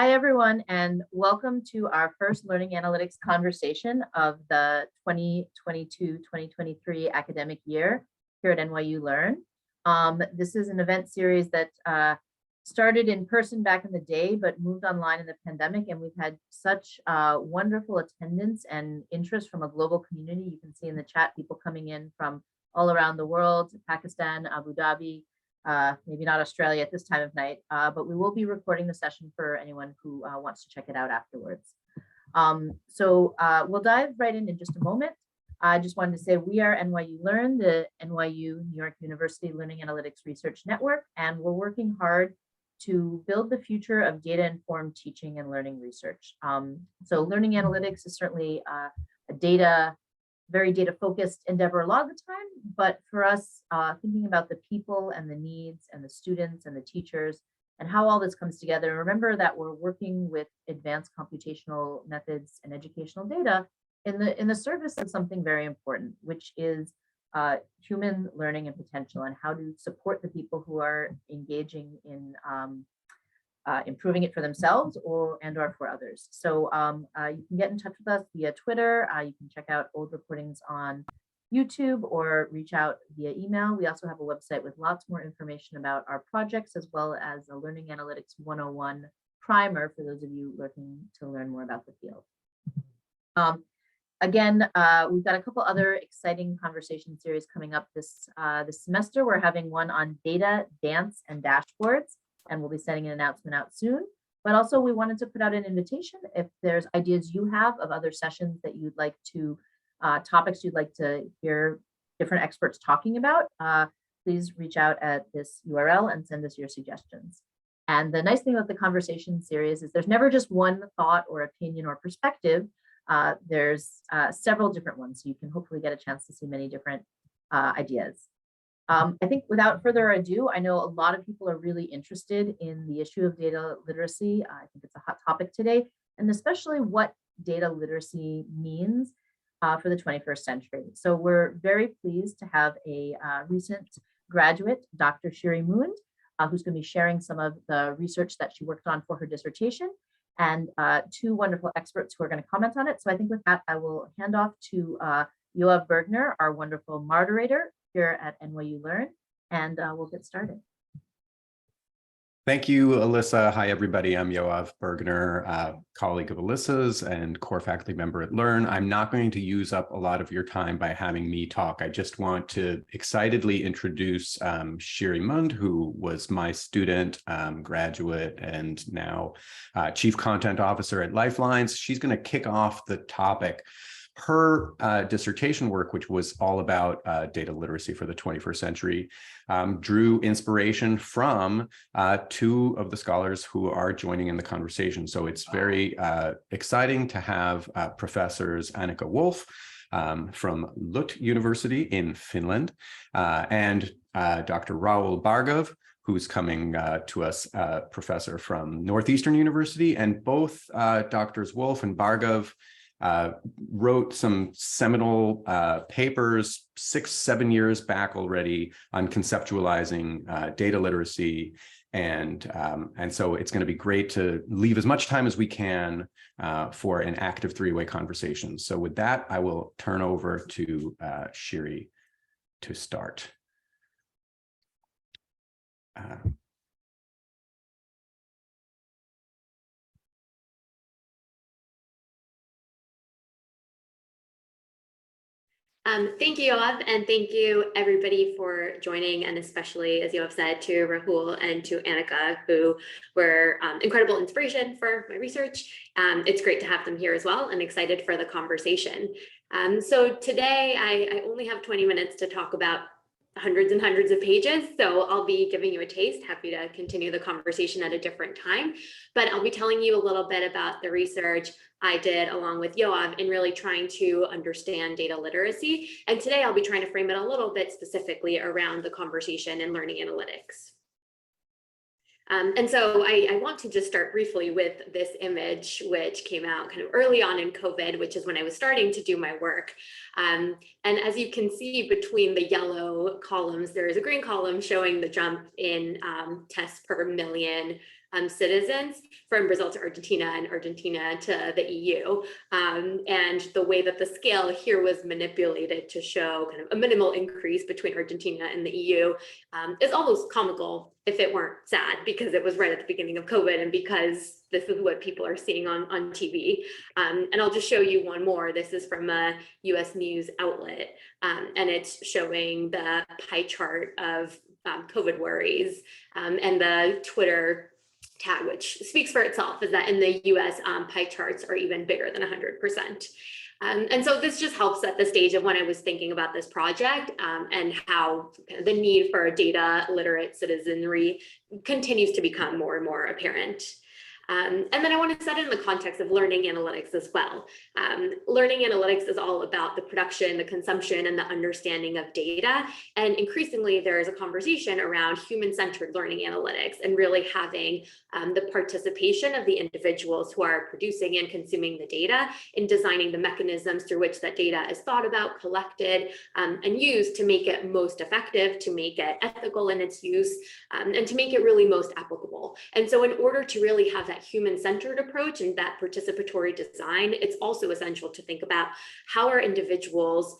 Hi, everyone, and welcome to our first Learning Analytics conversation of the 2022-2023 academic year here at NYU LEARN. This is an event series that started in person back in the day, but moved online in the pandemic, and we've had such wonderful attendance and interest from a global community. You can see in the chat people coming in from all around the world, Pakistan, Abu Dhabi, maybe not Australia at this time of night, but we will be recording the session for anyone who wants to check it out afterwards. We'll dive right in just a moment. I just wanted to say we are NYU LEARN, the NYU New York University Learning Analytics Research Network, and we're working hard to build the future of data-informed teaching and learning research. So learning analytics is certainly a very data-focused endeavor a lot of the time, but for us, thinking about the people and the needs and the students and the teachers and how all this comes together. Remember that we're working with advanced computational methods and educational data in the service of something very important, which is human learning and potential, and how to support the people who are engaging in improving it for themselves or for others. So you can get in touch with us via Twitter. You can check out old recordings on YouTube or reach out via email. We also have a website with lots more information about our projects, as well as a Learning Analytics 101 primer for those of you looking to learn more about the field. Again, we've got a couple other exciting conversation series coming up this semester. We're having one on data, dance, and dashboards, and we'll be sending an announcement out soon. But also we wanted to put out an invitation if there's ideas you have of other sessions that you'd like to, topics you'd like to hear different experts talking about, please reach out at this URL and send us your suggestions. And the nice thing about the conversation series is there's never just one thought or opinion or perspective. There's several different ones, so you can hopefully get a chance to see many different ideas. I think without further ado, I know a lot of people are really interested in the issue of data literacy. I think it's a hot topic today, and especially what data literacy means for the 21st century. So we're very pleased to have a recent graduate, Dr. Shiri Mund, who's going to be sharing some of the research that she worked on for her dissertation, and two wonderful experts who are going to comment on it. So I think with that, I will hand off to Yoav Bergner, our wonderful moderator here at NYU LEARN, and we'll get started. Thank you, Alyssa. Hi, everybody. I'm Yoav Bergner, colleague of Alyssa's and core faculty member at LEARN. I'm not going to use up a lot of your time by having me talk. I just want to excitedly introduce Shiri Mund, who was my student, graduate, and now Chief Content Officer at Lifelines. She's going to kick off the topic. Her dissertation work, which was all about data literacy for the 21st century, drew inspiration from two of the scholars who are joining in the conversation. So it's very exciting to have professors Annika Wolff from LUT University in Finland and Dr. Rahul Bhargava, who's coming to us, professor from Northeastern University. And both Drs. Wolff and Bhargava wrote some seminal papers 6-7 years back already on conceptualizing data literacy, and so it's going to be great to leave as much time as we can for an active three-way conversation. So with that, I will turn over to Shiri to start. Thank you, Yoav, and thank you everybody for joining, and especially, as Yoav said, to Rahul and to Annika, who were incredible inspiration for my research. It's great to have them here as well, and excited for the conversation. So today I only have 20 minutes to talk about hundreds and hundreds of pages, so I'll be giving you a taste. Happy to continue the conversation at a different time, but I'll be telling you a little bit about the research I did along with Yoav in really trying to understand data literacy. And today I'll be trying to frame it a little bit specifically around the conversation in learning analytics. And so I want to just start briefly with this image, which came out kind of early on in COVID, which is when I was starting to do my work. And as you can see between the yellow columns, there is a green column showing the jump in tests per million citizens from Brazil to Argentina and Argentina to the EU. And the way that the scale here was manipulated to show kind of a minimal increase between Argentina and the EU is almost comical if it weren't sad, because it was right at the beginning of COVID and because this is what people are seeing on TV. And I'll just show you one more. This is from a US news outlet, and it's showing the pie chart of COVID worries, and the Twitter tag, which speaks for itself, is that in the US, pie charts are even bigger than 100%. And so this just helps set the stage of when I was thinking about this project, and how the need for a data literate citizenry continues to become more and more apparent. And then I want to set it in the context of learning analytics as well. Learning analytics is all about the production, the consumption, and the understanding of data. And increasingly, there is a conversation around human-centered learning analytics and really having the participation of the individuals who are producing and consuming the data in designing the mechanisms through which that data is thought about, collected, and used to make it most effective, to make it ethical in its use, and to make it really most applicable. And so in order to really have that human-centered approach and that participatory design, it's also essential to think about how are individuals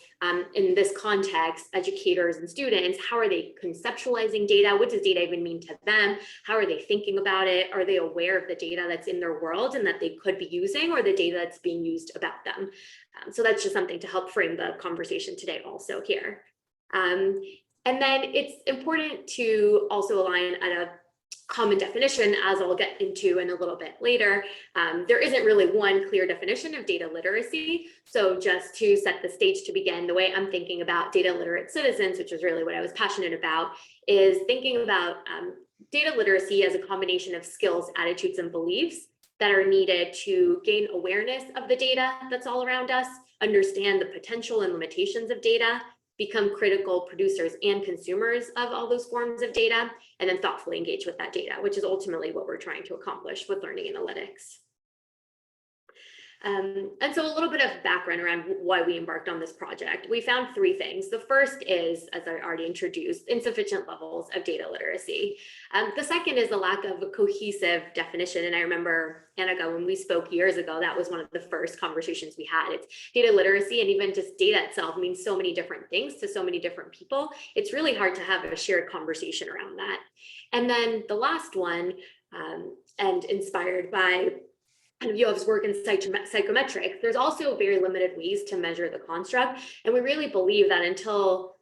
in this context, educators and students, how are they conceptualizing data? What does data even mean to them? How are they thinking about it? Are they aware of the data that's in their world and that they could be using, or the data that's being used about them? So that's just something to help frame the conversation today also here. And then it's important to also align at a common definition, as I'll get into in a little bit later. There isn't really one clear definition of data literacy. So just to set the stage to begin, the way I'm thinking about data literate citizens, which is really what I was passionate about, is thinking about data literacy as a combination of skills, attitudes, and beliefs that are needed to gain awareness of the data that's all around us, understand the potential and limitations of data, become critical producers and consumers of all those forms of data, and then thoughtfully engage with that data, which is ultimately what we're trying to accomplish with learning analytics. And so a little bit of background around why we embarked on this project. We found three things. The first is, as I already introduced, insufficient levels of data literacy. The second is the lack of a cohesive definition. And I remember, Annika, when we spoke years ago, that was one of the first conversations we had. It's data literacy, and even just data itself means so many different things to so many different people. It's really hard to have a shared conversation around that. And then the last one, and inspired by kind of Yoav's work in psychometrics, there's also very limited ways to measure the construct. And we really believe that until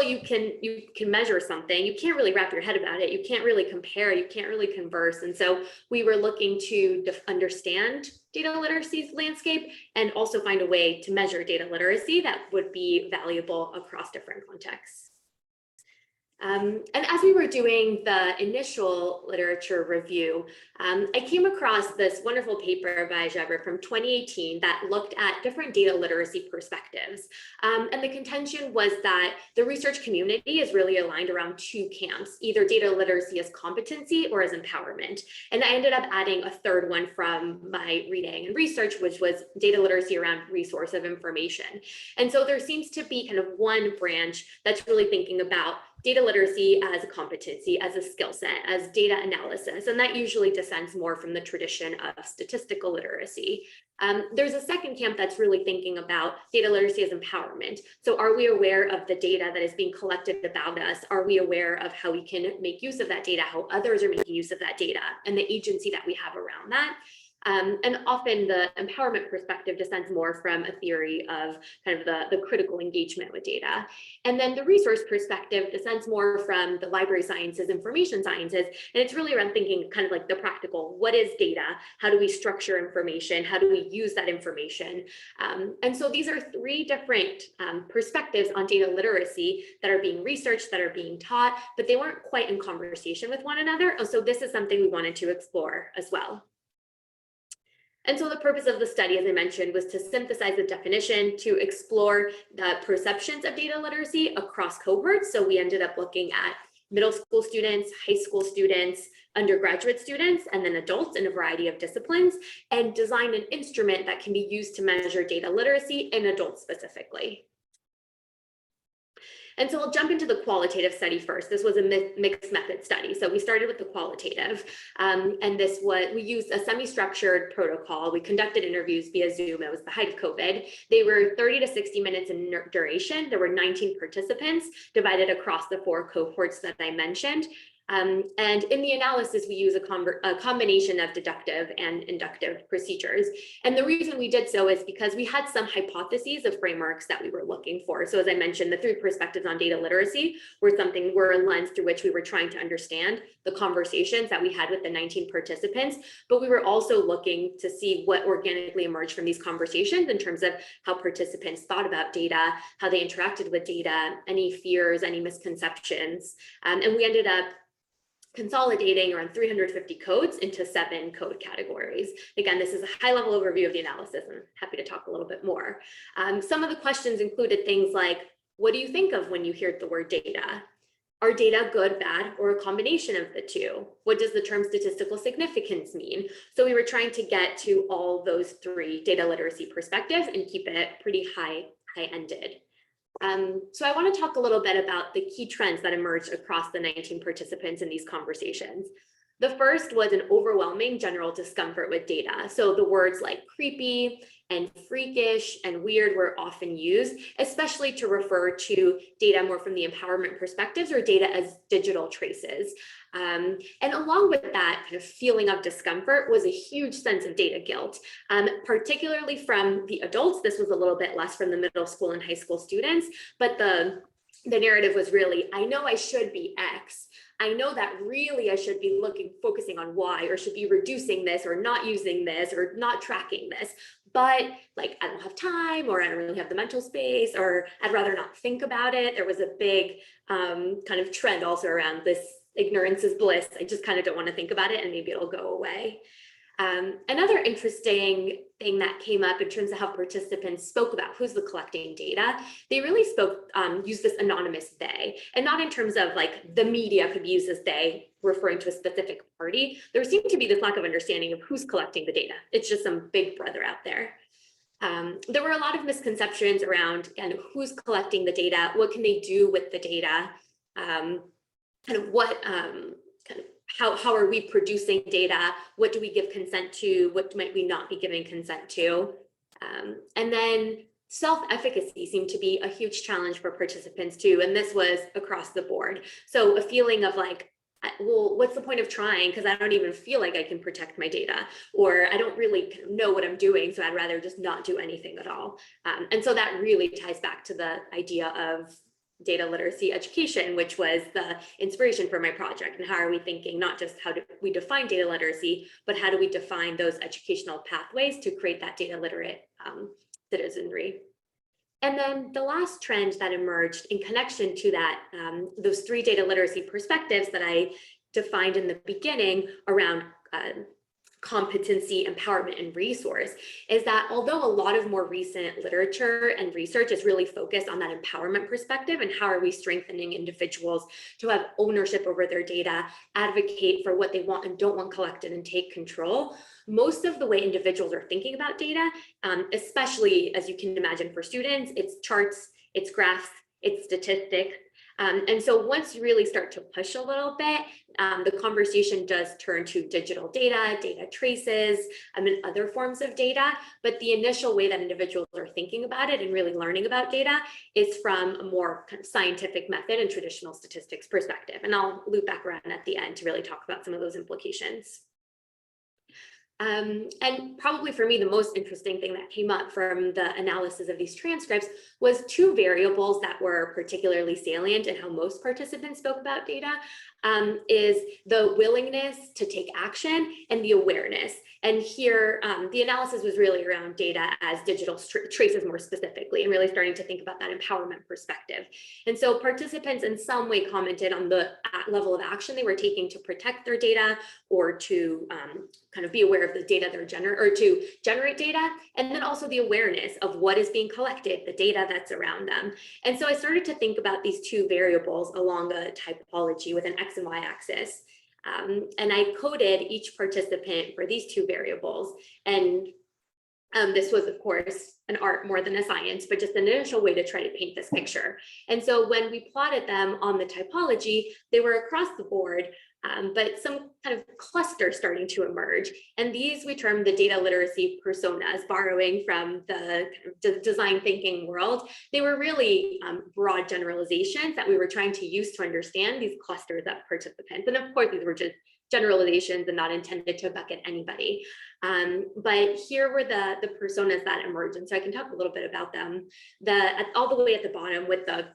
you can measure something, you can't really wrap your head about it. You can't really compare, you can't really converse. And so we were looking to understand data literacy's landscape and also find a way to measure data literacy that would be valuable across different contexts. And as we were doing the initial literature review, I came across this wonderful paper by Jaber from 2018 that looked at different data literacy perspectives. And the contention was that the research community is really aligned around two camps, either data literacy as competency or as empowerment. And I ended up adding a third one from my reading and research, which was data literacy around resource of information. And so there seems to be kind of one branch that's really thinking about data literacy as a competency, as a skill set, as data analysis, and that usually descends more from the tradition of statistical literacy. There's a second camp that's really thinking about data literacy as empowerment. So are we aware of the data that is being collected about us? Are we aware of how we can make use of that data, how others are making use of that data, and the agency that we have around that? And often the empowerment perspective descends more from a theory of kind of the critical engagement with data. And then the resource perspective descends more from the library sciences, information sciences, and it's really around thinking kind of like the practical, what is data? How do we structure information? How do we use that information? And so these are three different perspectives on data literacy that are being researched, that are being taught, but they weren't quite in conversation with one another. So this is something we wanted to explore as well. And so the purpose of the study, as I mentioned, was to synthesize the definition, to explore the perceptions of data literacy across cohorts. So we ended up looking at middle school students, high school students, undergraduate students, and then adults in a variety of disciplines, and design an instrument that can be used to measure data literacy in adults specifically. And so I'll jump into the qualitative study first. This was a mixed method study. So we started with the qualitative, and we used a semi-structured protocol. We conducted interviews via Zoom. It was the height of COVID. They were 30 to 60 minutes in duration. There were 19 participants divided across the 4 cohorts that I mentioned. And in the analysis, we use a combination of deductive and inductive procedures. And the reason we did so is because we had some hypotheses of frameworks that we were looking for. So as I mentioned, the 3 perspectives on data literacy were a lens through which we were trying to understand the conversations that we had with the 19 participants, but we were also looking to see what organically emerged from these conversations in terms of how participants thought about data, how they interacted with data, any fears, any misconceptions. And we ended up consolidating around 350 codes into 7 code categories. Again, this is a high-level overview of the analysis. I'm happy to talk a little bit more. Some of the questions included things like, what do you think of when you hear the word data? Are data good, bad, or a combination of the two? What does the term statistical significance mean? So we were trying to get to all those 3 data literacy perspectives and keep it pretty high-ended. So I want to talk a little bit about the key trends that emerged across the 19 participants in these conversations. The first was an overwhelming general discomfort with data. So the words like creepy and freakish and weird were often used, especially to refer to data more from the empowerment perspectives or data as digital traces. And along with that kind of feeling of discomfort was a huge sense of data guilt, particularly from the adults. This was a little bit less from the middle school and high school students, but the narrative was really, I know I should be X. I know that really I should be focusing on Y, or should be reducing this or not using this or not tracking this. But like, I don't have time, or I don't really have the mental space, or I'd rather not think about it. There was a big kind of trend also around this ignorance is bliss. I just kind of don't want to think about it and maybe it'll go away. Another interesting thing that came up in terms of how participants spoke about who's collecting data, they really used this anonymous they, and not in terms of like the media could be used as they, referring to a specific party. There seemed to be this lack of understanding of who's collecting the data. It's just some big brother out there. There were a lot of misconceptions around kind of who's collecting the data, what can they do with the data, how are we producing data? What do we give consent to? What might we not be giving consent to? And then self-efficacy seemed to be a huge challenge for participants too. And this was across the board. So a feeling of like, well, what's the point of trying? Because I don't even feel like I can protect my data, or I don't really know what I'm doing. So I'd rather just not do anything at all. And so that really ties back to the idea of data literacy education, which was the inspiration for my project. And how are we thinking, not just how do we define data literacy, but how do we define those educational pathways to create that data literate citizenry? And then the last trend that emerged in connection to that, those 3 data literacy perspectives that I defined in the beginning around competency, empowerment, and resource, is that although a lot of more recent literature and research is really focused on that empowerment perspective and how are we strengthening individuals to have ownership over their data, advocate for what they want and don't want collected, and take control, most of the way individuals are thinking about data, especially as you can imagine for students, it's charts, it's graphs, it's statistics. And so once you really start to push a little bit, the conversation does turn to digital data, data traces, and other forms of data. But the initial way that individuals are thinking about it and really learning about data is from a more kind of scientific method and traditional statistics perspective. And I'll loop back around at the end to really talk about some of those implications. And probably for me, the most interesting thing that came up from the analysis of these transcripts was 2 variables that were particularly salient in how most participants spoke about data, is the willingness to take action and the awareness. And here, the analysis was really around data as digital traces more specifically, and really starting to think about that empowerment perspective. And so participants in some way commented on the level of action they were taking to protect their data, or to kind of be aware of the data they're to generate data, and then also the awareness of what is being collected, the data that's around them. And so I started to think about these 2 variables along a typology with an X and Y axis. And I coded each participant for these 2 variables. And This was, of course, an art more than a science, but just an initial way to try to paint this picture. And so when we plotted them on the typology, they were across the board, but some kind of cluster starting to emerge. And these we term the data literacy personas, borrowing from the design thinking world. They were really broad generalizations that we were trying to use to understand these clusters of participants. And of course, these were just generalizations and not intended to bucket anybody. But here were the personas that emerged. And so I can talk a little bit about them. All the way at the bottom with the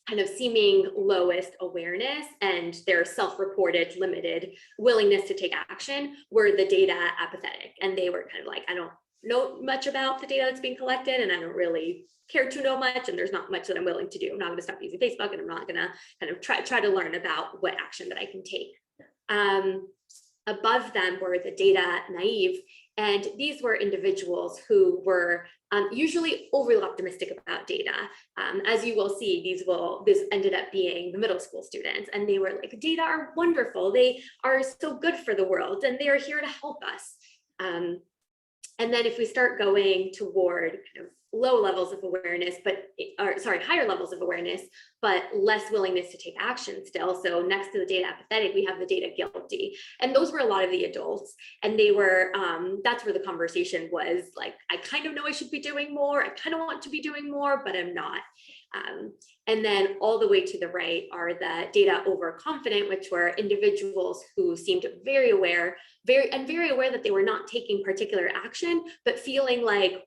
kind of seeming lowest awareness and their self-reported limited willingness to take action were the data apathetic. And they were kind of like, I don't know much about the data that's being collected, and I don't really care to know much, and there's not much that I'm willing to do. I'm not going to stop using Facebook, and I'm not going to kind of try to learn about what action that I can take. Above them were the data naive, and these were individuals who were usually overly optimistic about data. As you will see, this ended up being the middle school students, and they were like, data are wonderful, they are so good for the world, and they are here to help us. And then if we start going toward kind of low levels of awareness, higher levels of awareness, but less willingness to take action still. So next to the data apathetic, we have the data guilty. And those were a lot of the adults. And they were, that's where the conversation was like, I kind of know I should be doing more. I kind of want to be doing more, but I'm not. And then all the way to the right are the data overconfident, which were individuals who seemed very aware that they were not taking particular action, but feeling like,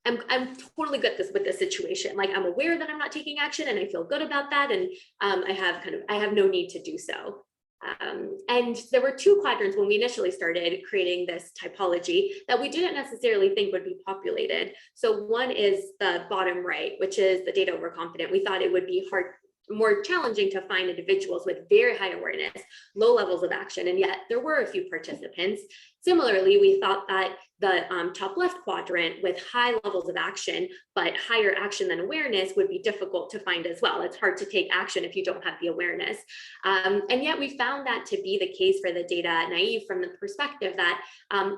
I'm totally good with this situation. Like, I'm aware that I'm not taking action and I feel good about that. And I have no need to do so. And there were two quadrants when we initially started creating this typology that we didn't necessarily think would be populated. So one is the bottom right, which is the data overconfident. We thought it would be more challenging to find individuals with very high awareness, low levels of action, and yet there were a few participants. Similarly, we thought that the top left quadrant with high levels of action, but higher action than awareness would be difficult to find as well. It's hard to take action if you don't have the awareness. And yet we found that to be the case for the data naive from the perspective that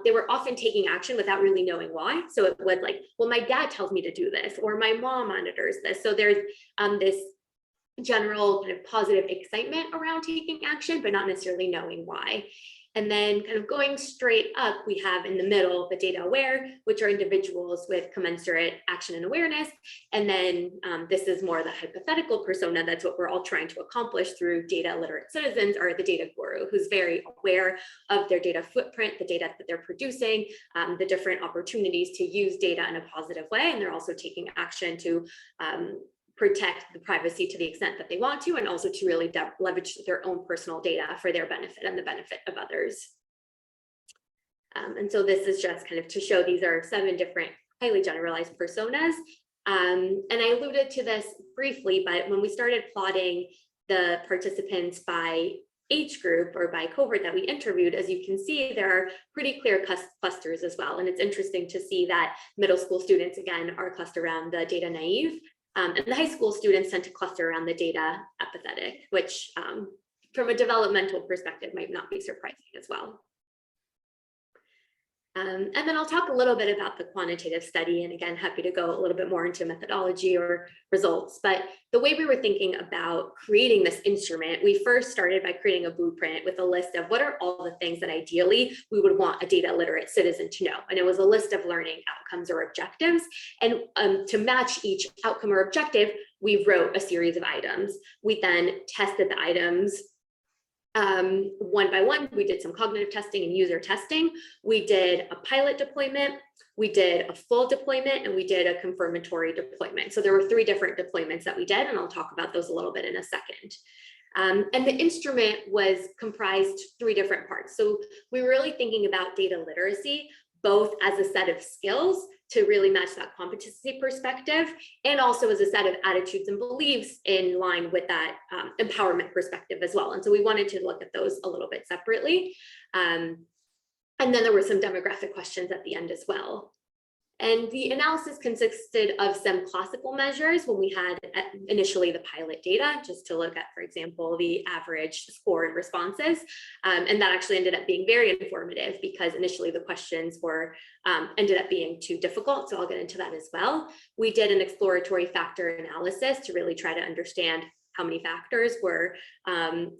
they were often taking action without really knowing why. So it was like, well, my dad tells me to do this, or my mom monitors this. So there's this general kind of positive excitement around taking action, but not necessarily knowing why. And then kind of going straight up, we have in the middle the data aware, which are individuals with commensurate action and awareness. And then this is more the hypothetical persona. That's what we're all trying to accomplish through data literate citizens, or the data guru, who's very aware of their data footprint, the data that they're producing, the different opportunities to use data in a positive way. And they're also taking action to protect the privacy to the extent that they want to, and also to really leverage their own personal data for their benefit and the benefit of others. And so this is just kind of to show these are 7 different highly generalized personas. And I alluded to this briefly, but when we started plotting the participants by age group or by cohort that we interviewed, as you can see, there are pretty clear clusters as well. And it's interesting to see that middle school students, again, are clustered around the data naive. And the high school students tend to cluster around the data apathetic, which from a developmental perspective might not be surprising as well. And then I'll talk a little bit about the quantitative study, and again, happy to go a little bit more into methodology or results. But the way we were thinking about creating this instrument, we first started by creating a blueprint with a list of what are all the things that ideally we would want a data literate citizen to know. And it was a list of learning outcomes or objectives. And to match each outcome or objective, we wrote a series of items. We then tested the items one by one. We did some cognitive testing and user testing. We did a pilot deployment, we did a full deployment, and we did a confirmatory deployment. So there were 3 different deployments that we did, and I'll talk about those a little bit in a second. And the instrument was comprised 3 different parts. So we were really thinking about data literacy, both as a set of skills to really match that competency perspective, and also as a set of attitudes and beliefs in line with that empowerment perspective as well. And so we wanted to look at those a little bit separately. And then there were some demographic questions at the end as well. And the analysis consisted of some classical measures when we had initially the pilot data, just to look at, for example, the average score and responses. And that actually ended up being very informative because initially the questions were ended up being too difficult. So I'll get into that as well. We did an exploratory factor analysis to really try to understand how many factors were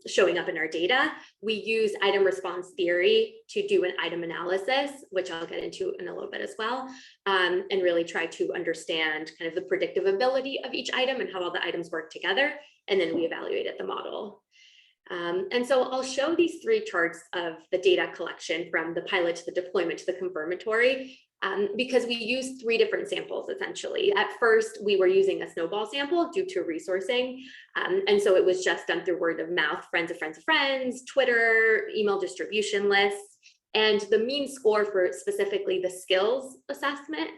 showing up in our data. We use item response theory to do an item analysis, which I'll get into in a little bit as well, and really try to understand kind of the predictability of each item and how all the items work together. And then we evaluated the model. And so I'll show these three charts of the data collection from the pilot to the deployment to the confirmatory. Because we used three different samples, essentially. At first, we were using a snowball sample due to resourcing. And so it was just done through word of mouth, friends of friends of friends, Twitter, email distribution lists. And the mean score for specifically the skills assessment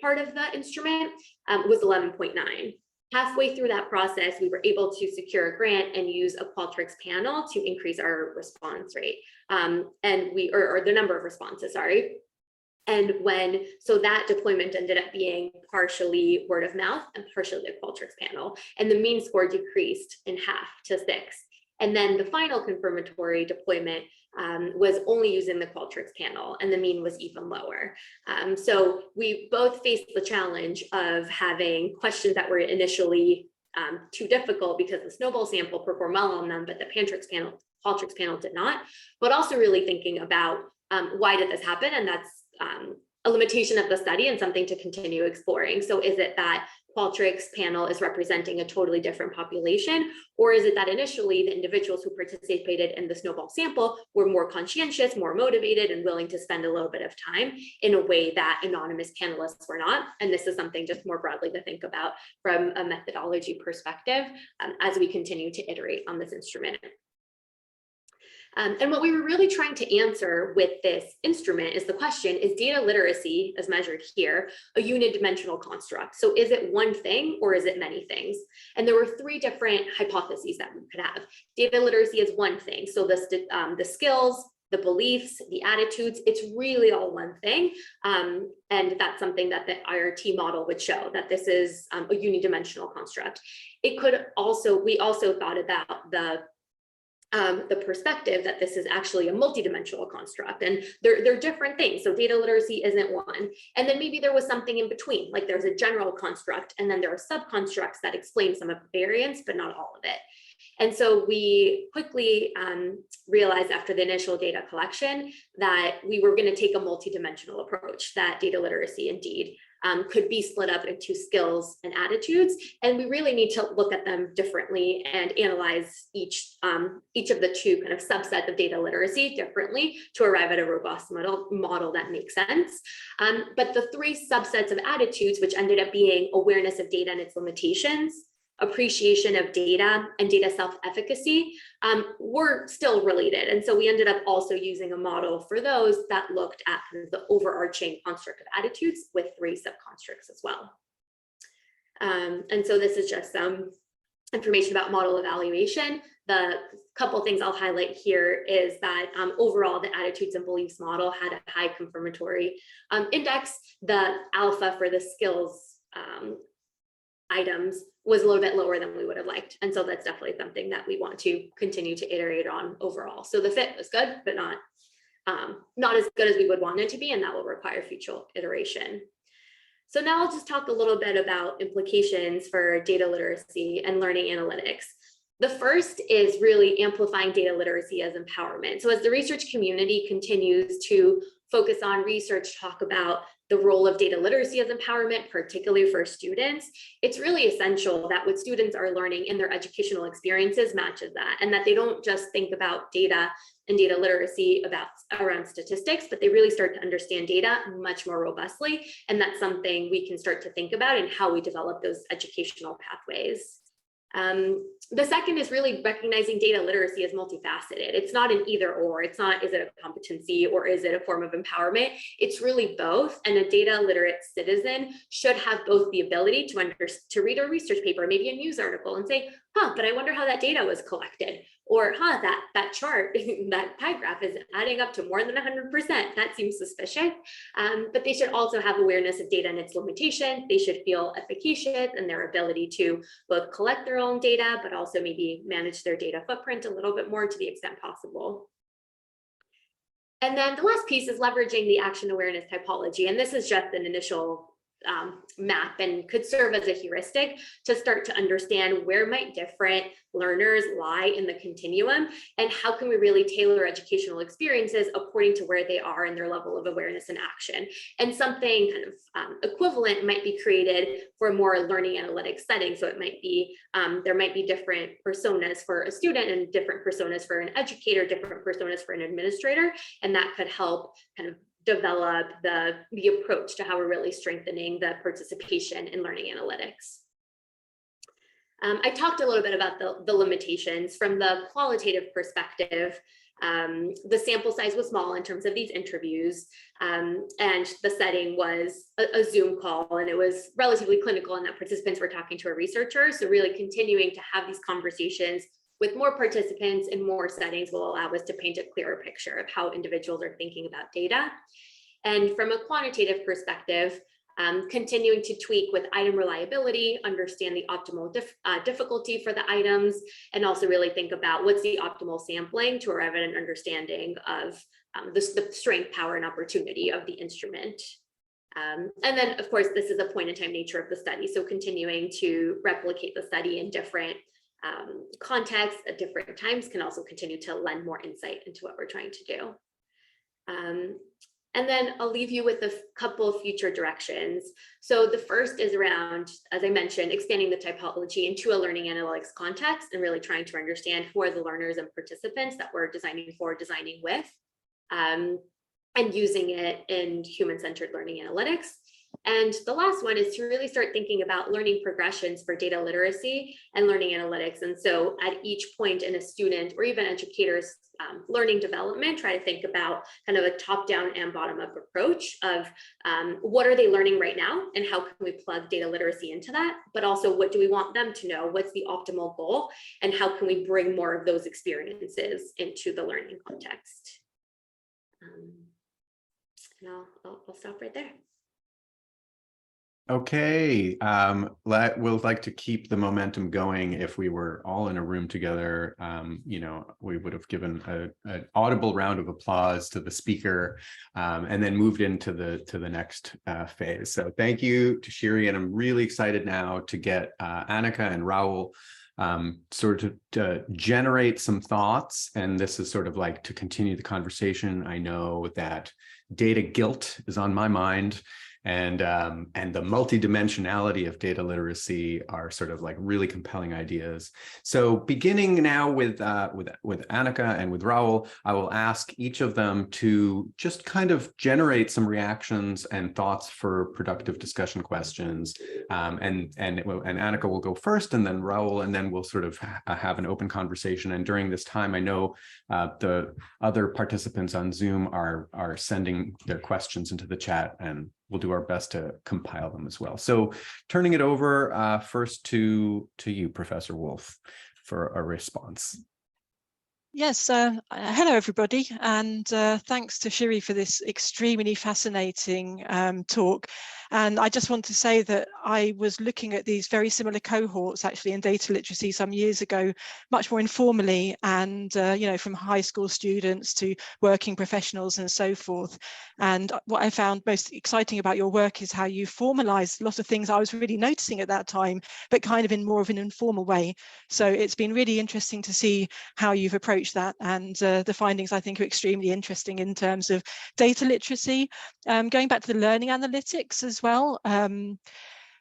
part of the instrument was 11.9. Halfway through that process, we were able to secure a grant and use a Qualtrics panel to increase our response rate. Or the number of responses, sorry. And so that deployment ended up being partially word of mouth and partially the Qualtrics panel. And the mean score decreased in half to 6. And then the final confirmatory deployment was only using the Qualtrics panel, and the mean was even lower. So we both faced the challenge of having questions that were initially too difficult because the snowball sample performed well on them, but the Qualtrics panel did not, but also really thinking about why did this happen? And that's a limitation of the study and something to continue exploring. So is it that Qualtrics panel is representing a totally different population, or is it that initially the individuals who participated in the snowball sample were more conscientious, more motivated, and willing to spend a little bit of time in a way that anonymous panelists were not? And this is something just more broadly to think about from a methodology perspective as we continue to iterate on this instrument. And what we were really trying to answer with this instrument is the question, is data literacy, as measured here, a unidimensional construct? So is it one thing or is it many things? And there were three different hypotheses that we could have. Data literacy is one thing. So the skills, the beliefs, the attitudes, it's really all one thing. And that's something that the IRT model would show, that this is a unidimensional construct. We also thought about the perspective that this is actually a multidimensional construct, and they're different things. So data literacy isn't one. And then maybe there was something in between, like there's a general construct, and then there are sub-constructs that explain some of the variance, but not all of it. And so we quickly realized after the initial data collection that we were going to take a multidimensional approach, that data literacy indeed could be split up into skills and attitudes. And we really need to look at them differently and analyze each of the two kind of subsets of data literacy differently to arrive at a robust model that makes sense. But the three subsets of attitudes, which ended up being awareness of data and its limitations, appreciation of data, and data self-efficacy, were still related. And so we ended up also using a model for those that looked at kind of the overarching construct of attitudes with three subconstructs as well. And so this is just some information about model evaluation. The couple things I'll highlight here is that overall the attitudes and beliefs model had a high confirmatory index. The alpha for the skills items was a little bit lower than we would have liked. And so that's definitely something that we want to continue to iterate on overall. So the fit was good, but not as good as we would want it to be, and that will require future iteration. So now I'll just talk a little bit about implications for data literacy and learning analytics. The first is really amplifying data literacy as empowerment. So as the research community continues to focus on research, talk about the role of data literacy as empowerment, particularly for students, it's really essential that what students are learning in their educational experiences matches that, and that they don't just think about data and data literacy around statistics, but they really start to understand data much more robustly. And that's something we can start to think about in how we develop those educational pathways. The second is really recognizing data literacy as multifaceted. It's not an either or. It's not, is it a competency or is it a form of empowerment? It's really both. And a data literate citizen should have both the ability to read a research paper, maybe a news article, and say, but I wonder how that data was collected. Or, that chart, that pie graph is adding up to more than 100%. That seems suspicious. But they should also have awareness of data and its limitations. They should feel efficacious in their ability to both collect their own data, but also maybe manage their data footprint a little bit more to the extent possible. And then the last piece is leveraging the action awareness typology. And this is just an initial map and could serve as a heuristic to start to understand where might different learners lie in the continuum, and how can we really tailor educational experiences according to where they are in their level of awareness and action. And something kind of equivalent might be created for a more learning analytics setting. So it might be, there might be different personas for a student and different personas for an educator, different personas for an administrator, and that could help kind of develop the approach to how we're really strengthening the participation in learning analytics. I talked a little bit about the limitations from the qualitative perspective. The sample size was small in terms of these interviews, and the setting was a Zoom call, and it was relatively clinical in that participants were talking to a researcher. So really continuing to have these conversations with more participants in more settings will allow us to paint a clearer picture of how individuals are thinking about data. And from a quantitative perspective, continuing to tweak with item reliability, understand the optimal difficulty for the items, and also really think about what's the optimal sampling to arrive at an understanding of the strength, power, and opportunity of the instrument. And then, of course, this is a point in time nature of the study. So continuing to replicate the study in different contexts at different times can also continue to lend more insight into what we're trying to do. And then I'll leave you with a couple of future directions. So the first is around, as I mentioned, expanding the typology into a learning analytics context and really trying to understand who are the learners and participants that we're designing for, designing with, and using it in human-centered learning analytics. And the last one is to really start thinking about learning progressions for data literacy and learning analytics. And so at each point in a student or even educator's learning development, try to think about kind of a top-down and bottom-up approach of what are they learning right now and how can we plug data literacy into that, but also what do we want them to know, what's the optimal goal, and how can we bring more of those experiences into the learning context. And I'll stop right there. Okay, we'll like to keep the momentum going. If we were all in a room together, you know, we would have given an audible round of applause to the speaker, and then moved into the next phase. So thank you to Shiri, and I'm really excited now to get Annika and Rahul sort of to generate some thoughts. And this is sort of like to continue the conversation. I know that data guilt is on my mind. And the multidimensionality of data literacy are sort of like really compelling ideas. So beginning now with Annika and with Rahul, I will ask each of them to just kind of generate some reactions and thoughts for productive discussion questions. And Annika will go first, and then Rahul, and then we'll sort of have an open conversation. And during this time, I know the other participants on Zoom are sending their questions into the chat, and we'll do our best to compile them as well. So turning it over first to you, Professor Wolff, for a response. Yes, hello everybody, and thanks to Shiri for this extremely fascinating talk. And I just want to say that I was looking at these very similar cohorts actually in data literacy some years ago, much more informally, and you know, from high school students to working professionals and so forth. And what I found most exciting about your work is how you formalized a lot of things I was really noticing at that time, but kind of in more of an informal way. So it's been really interesting to see how you've approached that, and the findings I think are extremely interesting in terms of data literacy. Going back to the learning analytics as well,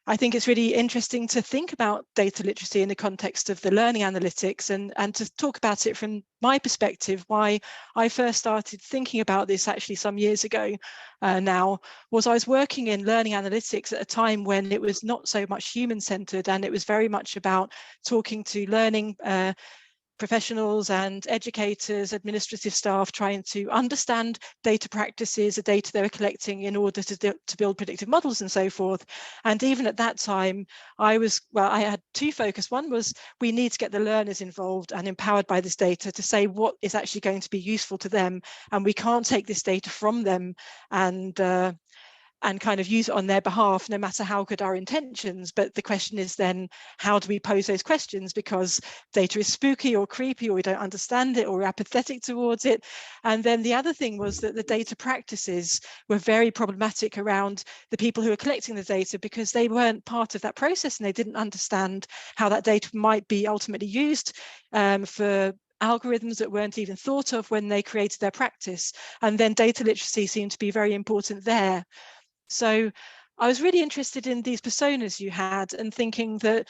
I think it's really interesting to think about data literacy in the context of the learning analytics, and to talk about it from my perspective. Why I first started thinking about this actually some years ago now was I was working in learning analytics at a time when it was not so much human-centered, and it was very much about talking to learning professionals and educators, administrative staff trying to understand data practices, the data they were collecting in order to build predictive models and so forth. And even at that time, I had two focus. One was we need to get the learners involved and empowered by this data to say what is actually going to be useful to them. And we can't take this data from them and kind of use it on their behalf, no matter how good our intentions. But the question is then, how do we pose those questions? Because data is spooky or creepy, or we don't understand it, or we're apathetic towards it. And then the other thing was that the data practices were very problematic around the people who were collecting the data, because they weren't part of that process and they didn't understand how that data might be ultimately used for algorithms that weren't even thought of when they created their practice. And then data literacy seemed to be very important there. So I was really interested in these personas you had, and thinking that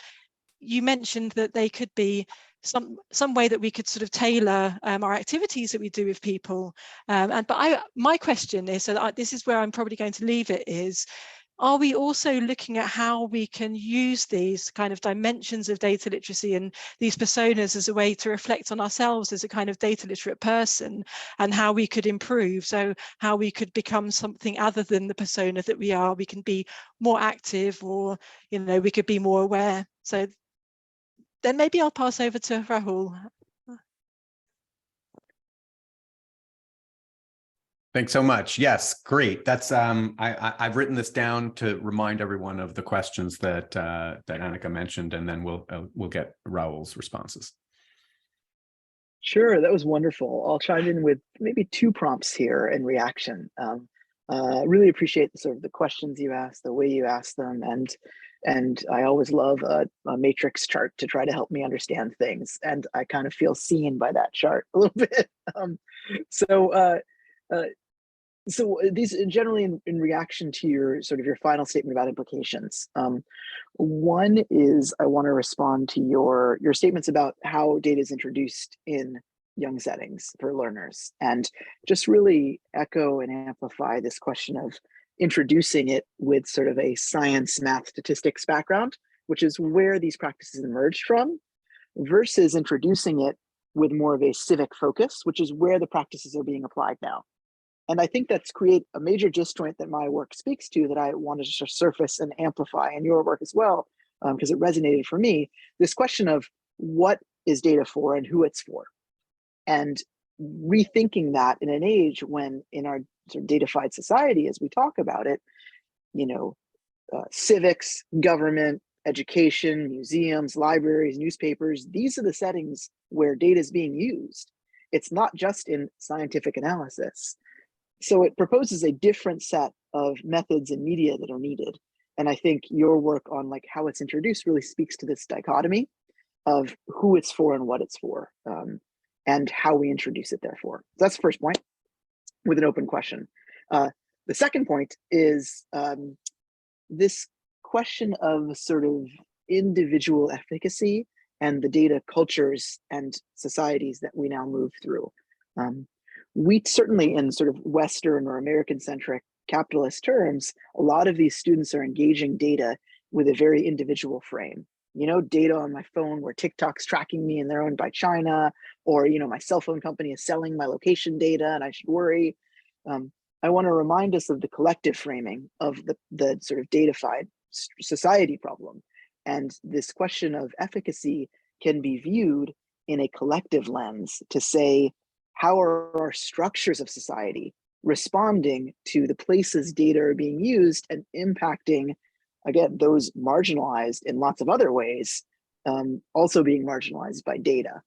you mentioned that they could be some way that we could sort of tailor our activities that we do with people. But my question is, so this is where I'm probably going to leave it, is, are we also looking at how we can use these kind of dimensions of data literacy and these personas as a way to reflect on ourselves as a kind of data literate person, and how we could improve? So how we could become something other than the persona that we are. We can be more active, or, you know, we could be more aware. So then maybe I'll pass over to Rahul. Thanks so much. Yes, great. That's I've written this down to remind everyone of the questions that Annika mentioned, and then we'll get Rahul's responses. Sure, that was wonderful. I'll chime in with maybe two prompts here in reaction. Really appreciate the questions you asked, the way you asked them, and I always love a matrix chart to try to help me understand things, and I kind of feel seen by that chart a little bit. So these generally in reaction to your your final statement about implications. One is, I want to respond to your statements about how data is introduced in young settings for learners, and just really echo and amplify this question of introducing it with sort of a science, math, statistics background, which is where these practices emerged from, versus introducing it with more of a civic focus, which is where the practices are being applied now. And I think that's create a major disjoint that my work speaks to, that I wanted to surface and amplify in your work as well, because it resonated for me. This question of what is data for and who it's for, and rethinking that in an age when, in our datafied society, as we talk about it, civics, government, education, museums, libraries, newspapers, these are the settings where data is being used. It's not just in scientific analysis. So it proposes a different set of methods and media that are needed. And I think your work on how it's introduced really speaks to this dichotomy of who it's for and what it's for, and how we introduce it, therefore. So that's the first point, with an open question. The second point is this question of individual efficacy and the data cultures and societies that we now move through. We certainly, in Western or American-centric capitalist terms, a lot of these students are engaging data with a very individual frame. Data on my phone where TikTok's tracking me and they're owned by China, or my cell phone company is selling my location data and I should worry. I want to remind us of the collective framing of the datafied society problem. And this question of efficacy can be viewed in a collective lens to say, how are our structures of society responding to the places data are being used and impacting, again, those marginalized in lots of other ways, also being marginalized by data.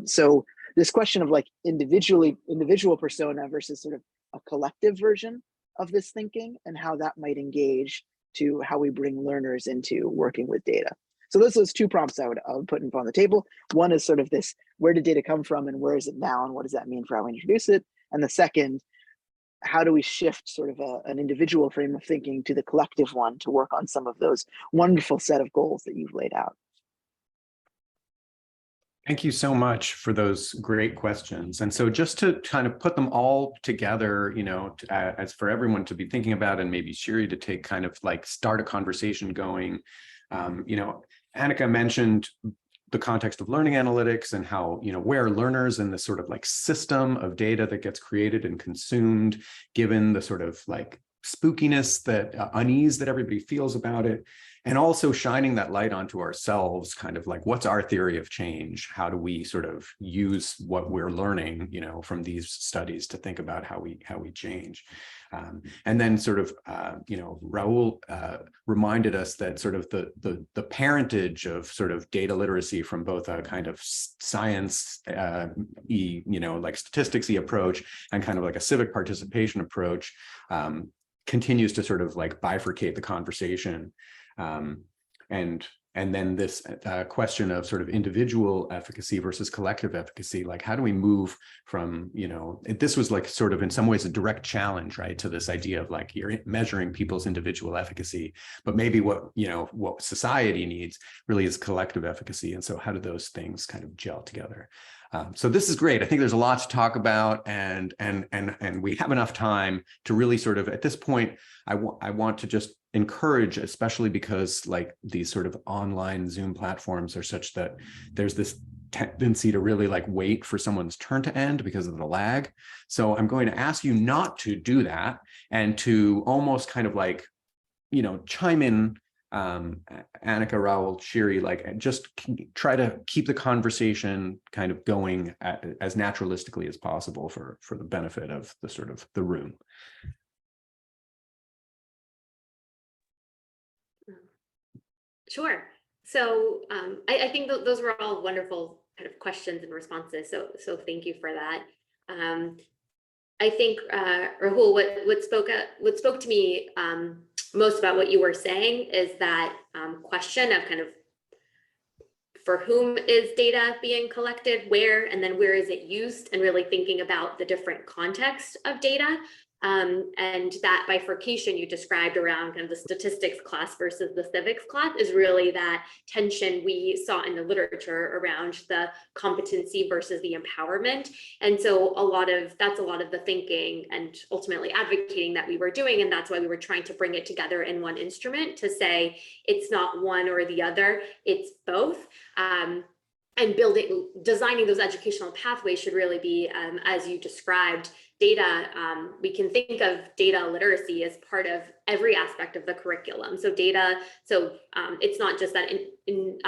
So this question of individual persona versus a collective version of this thinking, and how that might engage to how we bring learners into working with data. So those two prompts I would put on the table. One is this, where did data come from and where is it now, and what does that mean for how we introduce it? And the second, how do we shift an individual frame of thinking to the collective one to work on some of those wonderful set of goals that you've laid out? Thank you so much for those great questions. And so just to kind of put them all together, as for everyone to be thinking about, and maybe Shiri to take start a conversation going, Annika mentioned the context of learning analytics and how, where learners in this sort of like system of data that gets created and consumed, given the sort of like spookiness, that unease that everybody feels about it, and also shining that light onto ourselves, kind of like, what's our theory of change? How do we sort of use what we're learning, from these studies to think about how we change? And then sort of, Rahul reminded us that sort of the parentage of sort of data literacy from both a kind of science, like statistics-y approach and kind of like a civic participation approach continues to sort of like bifurcate the conversation. And then this question of sort of individual efficacy versus collective efficacy, like how do we move from, this was like sort of in some ways a direct challenge, right, to this idea of like you're measuring people's individual efficacy, but maybe what society needs really is collective efficacy. And so how do those things kind of gel together? So this is great. I think there's a lot to talk about, and we have enough time to really sort of, at this point, I want to just encourage, especially because like these sort of online Zoom platforms are such that there's this tendency to really like wait for someone's turn to end because of the lag. So I'm going to ask you not to do that and to almost kind of like, chime in, Annika, Rahul, Shiri, like just try to keep the conversation kind of going as naturalistically as possible for the benefit of the sort of the room. Sure. So I think those were all wonderful kind of questions and responses. So thank you for that. I think Rahul, what spoke to me most about what you were saying is that question of kind of for whom is data being collected, where, and then where is it used, and really thinking about the different context of data. And that bifurcation you described around kind of the statistics class versus the civics class is really that tension we saw in the literature around the competency versus the empowerment. And so that's a lot of the thinking and ultimately advocating that we were doing. And that's why we were trying to bring it together in one instrument to say it's not one or the other, it's both. And designing those educational pathways should really be, as you described, data. We can think of data literacy as part of every aspect of the curriculum. So it's not just that in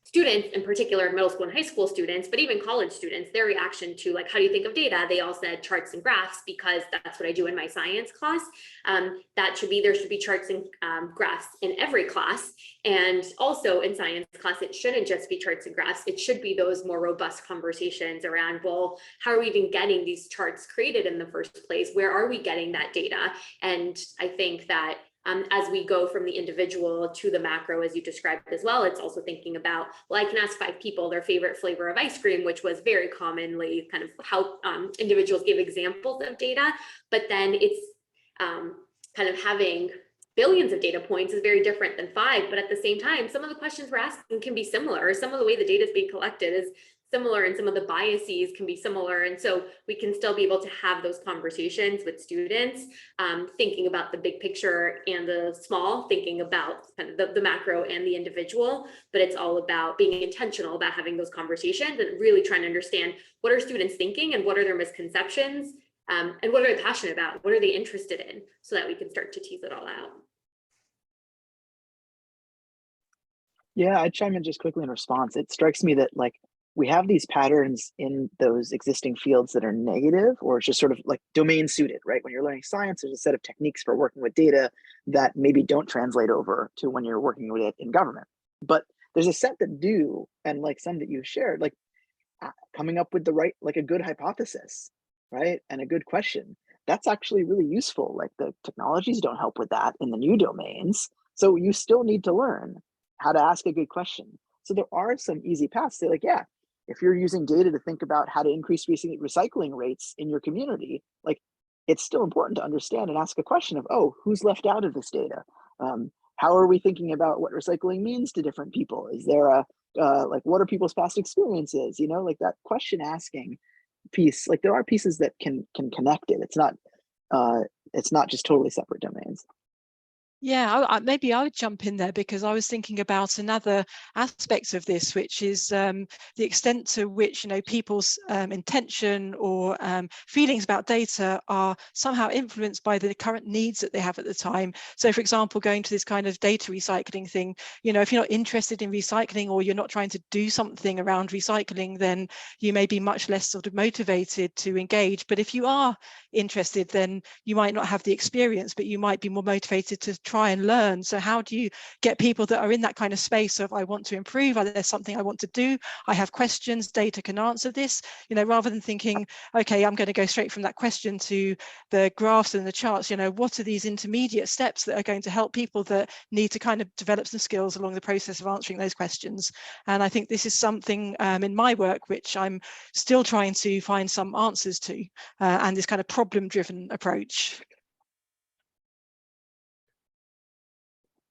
students, in particular middle school and high school students, but even college students, their reaction to like, how do you think of data? They all said charts and graphs because that's what I do in my science class. There should be charts and graphs in every class. And also in science class, it shouldn't just be charts and graphs. It should be those more robust conversations around, well, how are we even getting these charts created in the first place? Where are we getting that data? And I think that as we go from the individual to the macro, as you described as well, it's also thinking about, well, I can ask 5 people their favorite flavor of ice cream, which was very commonly kind of how individuals give examples of data, but then it's kind of having billions of data points is very different than 5, but at the same time, some of the questions we're asking can be similar, or some of the way the data is being collected is similar, and some of the biases can be similar. And so we can still be able to have those conversations with students, thinking about the big picture and the small, thinking about kind of the macro and the individual, but it's all about being intentional about having those conversations and really trying to understand what are students thinking and what are their misconceptions, and what are they passionate about, what are they interested in, so that we can start to tease it all out. Yeah, I'd chime in just quickly in response. It strikes me that like we have these patterns in those existing fields that are negative, or just sort of like domain suited, right? When you're learning science, there's a set of techniques for working with data that maybe don't translate over to when you're working with it in government. But there's a set that do, and like some that you shared, like coming up with the right, like a good hypothesis, right? And a good question. That's actually really useful. Like the technologies don't help with that in the new domains. So you still need to learn how to ask a good question. So there are some easy paths to like, yeah, if you're using data to think about how to increase recycling rates in your community, like it's still important to understand and ask a question of, oh, who's left out of this data? How are we thinking about what recycling means to different people? Is there like, what are people's past experiences? Like that question asking piece, like there are pieces that can connect it. It's not just totally separate domains. Yeah, maybe I would jump in there, because I was thinking about another aspect of this, which is the extent to which, people's intention or feelings about data are somehow influenced by the current needs that they have at the time. So, for example, going to this kind of data recycling thing, if you're not interested in recycling, or you're not trying to do something around recycling, then you may be much less sort of motivated to engage. But if you are interested, then you might not have the experience, but you might be more motivated to try and learn. So how do you get people that are in that kind of space of, I want to improve, there's something I want to do, I have questions, data can answer this, rather than thinking, okay, I'm going to go straight from that question to the graphs and the charts, what are these intermediate steps that are going to help people that need to kind of develop some skills along the process of answering those questions. And I think this is something in my work which I'm still trying to find some answers to, and this kind of problem-driven approach.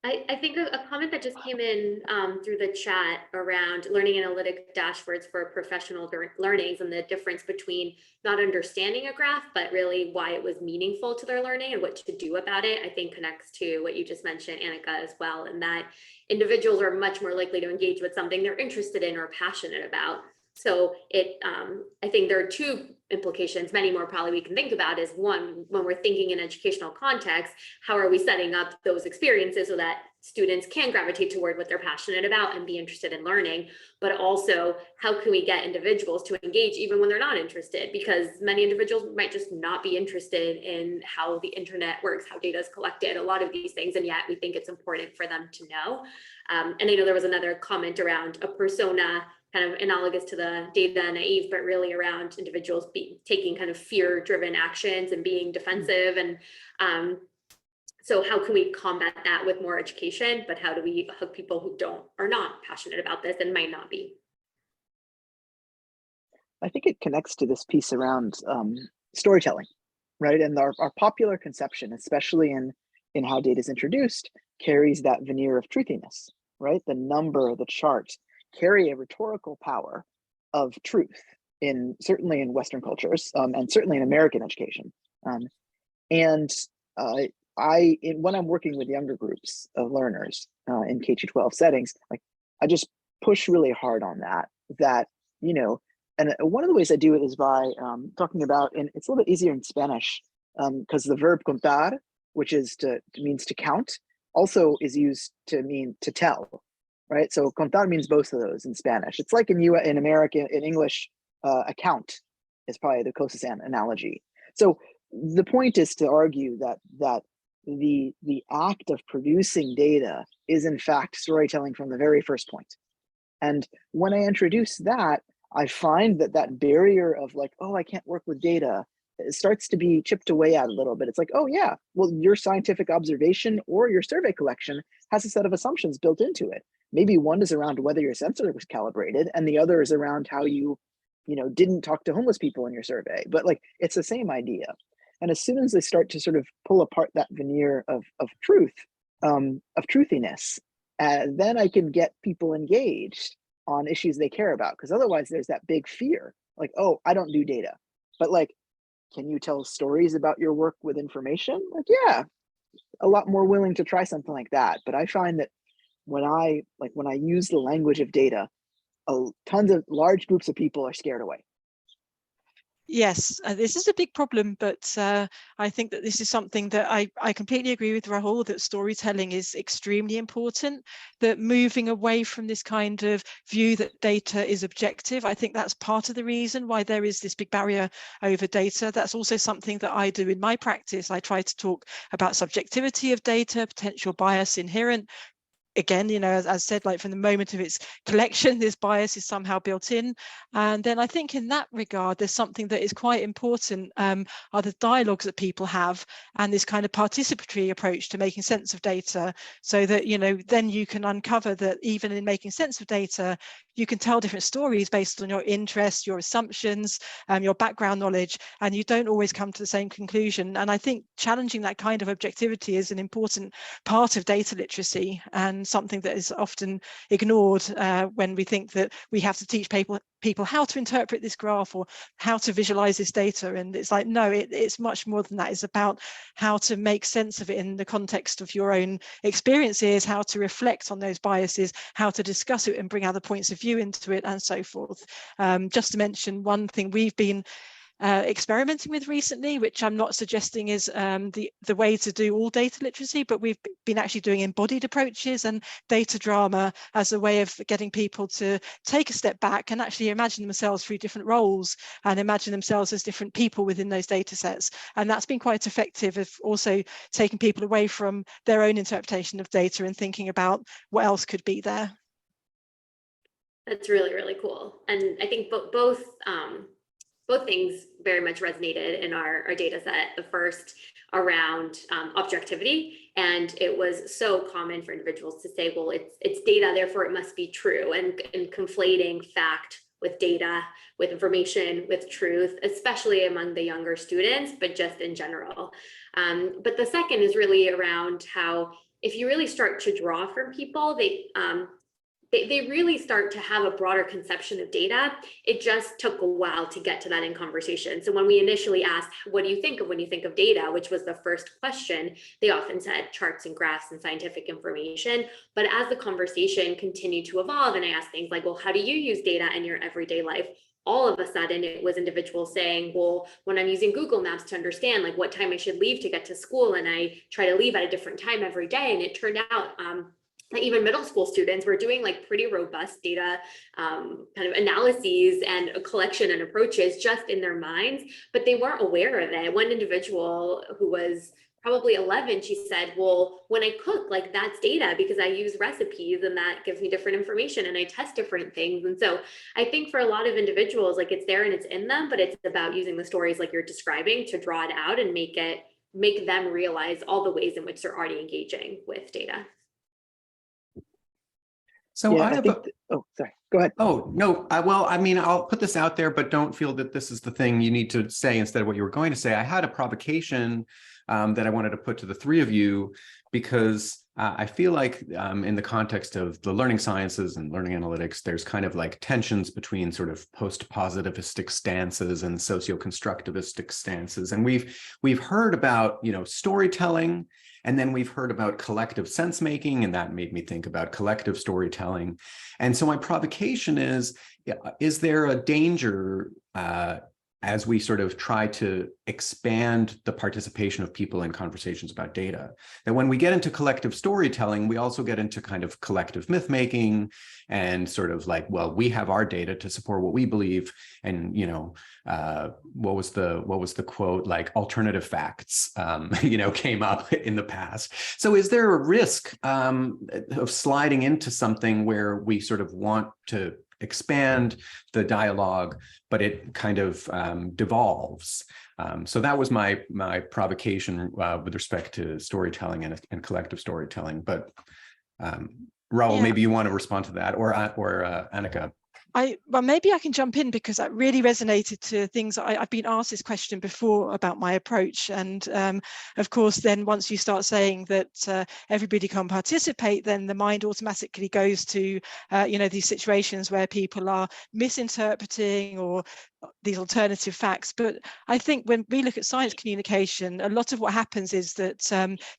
I think a comment that just came in through the chat around learning analytic dashboards for professional learnings, and the difference between not understanding a graph, but really why it was meaningful to their learning and what to do about it, I think connects to what you just mentioned, Annika, as well, and that individuals are much more likely to engage with something they're interested in or passionate about. So I think there are two implications, many more probably we can think about, is one, when we're thinking in educational context, how are we setting up those experiences so that students can gravitate toward what they're passionate about and be interested in learning, but also how can we get individuals to engage even when they're not interested, because many individuals might just not be interested in how the internet works, how data is collected, a lot of these things, and yet we think it's important for them to know. And I know there was another comment around a persona, kind of analogous to the data naive, but really around individuals taking kind of fear-driven actions and being defensive. And so how can we combat that with more education? But how do we hook people who are not passionate about this and might not be? I think it connects to this piece around storytelling, right? And our popular conception, especially in how data is introduced, carries that veneer of truthiness, right? The number, the chart, carry a rhetorical power of truth certainly in Western cultures, and certainly in American education. When I'm working with younger groups of learners in K-12 settings, like I just push really hard on that, and one of the ways I do it is by talking about, and it's a little bit easier in Spanish because the verb contar, which means to count, also is used to mean to tell. Right, so contar means both of those in Spanish. It's like in American, in English, account is probably the closest analogy. So the point is to argue that the act of producing data is in fact storytelling from the very first point. And when I introduce that, I find that barrier of like, oh, I can't work with data, it starts to be chipped away at a little bit. It's like, oh yeah, well, your scientific observation or your survey collection has a set of assumptions built into it. Maybe one is around whether your sensor was calibrated, and the other is around how you didn't talk to homeless people in your survey. But like, it's the same idea. And as soon as they start to sort of pull apart that veneer of truth, of truthiness, then I can get people engaged on issues they care about. Because otherwise there's that big fear, like, oh, I don't do data. But like, can you tell stories about your work with information? Like, yeah, a lot more willing to try something like that. But I find that when I use the language of data, tons of large groups of people are scared away. Yes, this is a big problem, but I think that this is something that I completely agree with Rahul, that storytelling is extremely important, that moving away from this kind of view that data is objective, I think that's part of the reason why there is this big barrier over data. That's also something that I do in my practice. I try to talk about subjectivity of data, potential bias inherent. Again, as I said, like from the moment of its collection, this bias is somehow built in. And then I think in that regard, there's something that is quite important, are the dialogues that people have and this kind of participatory approach to making sense of data, so that, then you can uncover that even in making sense of data, you can tell different stories based on your interests, your assumptions, your background knowledge, and you don't always come to the same conclusion. And I think challenging that kind of objectivity is an important part of data literacy. And something that is often ignored when we think that we have to teach people how to interpret this graph or how to visualize this data. And it's like, no, it's much more than that. It's about how to make sense of it in the context of your own experiences, how to reflect on those biases, how to discuss it and bring other points of view into it, and so forth. Just to mention one thing we've been experimenting with recently, which I'm not suggesting is the way to do all data literacy, but we've been actually doing embodied approaches and data drama as a way of getting people to take a step back and actually imagine themselves through different roles and imagine themselves as different people within those data sets. And that's been quite effective of also taking people away from their own interpretation of data and thinking about what else could be there. That's really, really cool. And I think both things very much resonated in our data set. The first around objectivity, and it was so common for individuals to say, well, it's data, therefore it must be true, and conflating fact with data, with information, with truth, especially among the younger students, but just in general. But the second is really around how if you really start to draw from people, they really start to have a broader conception of data. It just took a while to get to that in conversation. So when we initially asked, what do you think of when you think of data, which was the first question, they often said charts and graphs and scientific information. But as the conversation continued to evolve and I asked things like, well, how do you use data in your everyday life? All of a sudden it was individuals saying, well, when I'm using Google Maps to understand like what time I should leave to get to school, and I try to leave at a different time every day. And it turned out even middle school students were doing like pretty robust data kind of analyses and a collection and approaches just in their minds, but they weren't aware of it. One individual who was probably 11, she said, well, when I cook, like that's data because I use recipes and that gives me different information and I test different things. And so I think for a lot of individuals, like it's there and it's in them, but it's about using the stories like you're describing to draw it out and make them realize all the ways in which they're already engaging with data. So Yeah, I have oh, sorry, go ahead. Oh, no. Well, I mean, I'll put this out there, but don't feel that this is the thing you need to say instead of what you were going to say. I had a provocation that I wanted to put to the three of you, because I feel like in the context of the learning sciences and learning analytics, there's kind of like tensions between sort of post-positivistic stances and socio-constructivistic stances. And we've heard about, storytelling, and then we've heard about collective sense making, and that made me think about collective storytelling. And so my provocation is there a danger as we sort of try to expand the participation of people in conversations about data, that when we get into collective storytelling, we also get into kind of collective myth making and sort of like, well, we have our data to support what we believe. And, what was the quote, like alternative facts, came up in the past. So is there a risk of sliding into something where we sort of want to expand the dialogue, but it kind of devolves? So that was my provocation with respect to storytelling and collective storytelling. But Rahul, maybe you want to respond to that, or Annika. Well, maybe I can jump in, because that really resonated to things. I've been asked this question before about my approach. And of course, then once you start saying that everybody can participate, then the mind automatically goes to, these situations where people are misinterpreting or these alternative facts. But I think when we look at science communication, a lot of what happens is that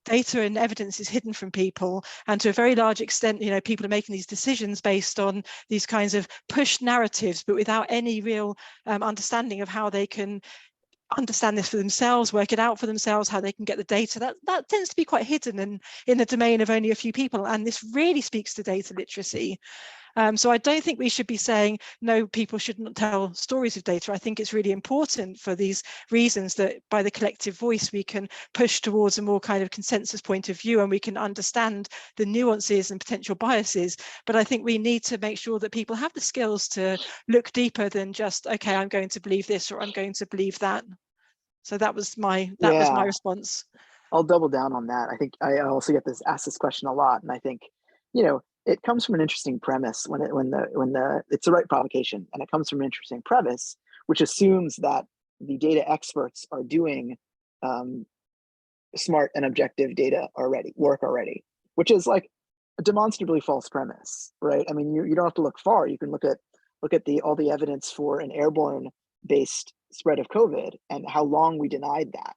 data and evidence is hidden from people, and to a very large extent, people are making these decisions based on these kinds of push narratives, but without any real understanding of how they can understand this for themselves, work it out for themselves, how they can get the data. That tends to be quite hidden and in the domain of only a few people, and this really speaks to data literacy. So I don't think we should be saying, no, people shouldn't tell stories of data. I think it's really important for these reasons that by the collective voice, we can push towards a more kind of consensus point of view, and we can understand the nuances and potential biases. But I think we need to make sure that people have the skills to look deeper than just, okay, I'm going to believe this or I'm going to believe that. So that was my response. I'll double down on that. I think I also get asked this question a lot, and I think, it comes from an interesting premise when it's the right provocation, and it comes from an interesting premise, which assumes that the data experts are doing smart and objective data work already, which is like a demonstrably false premise, right? I mean, you don't have to look far. You can look at all the evidence for an airborne based spread of COVID and how long we denied that,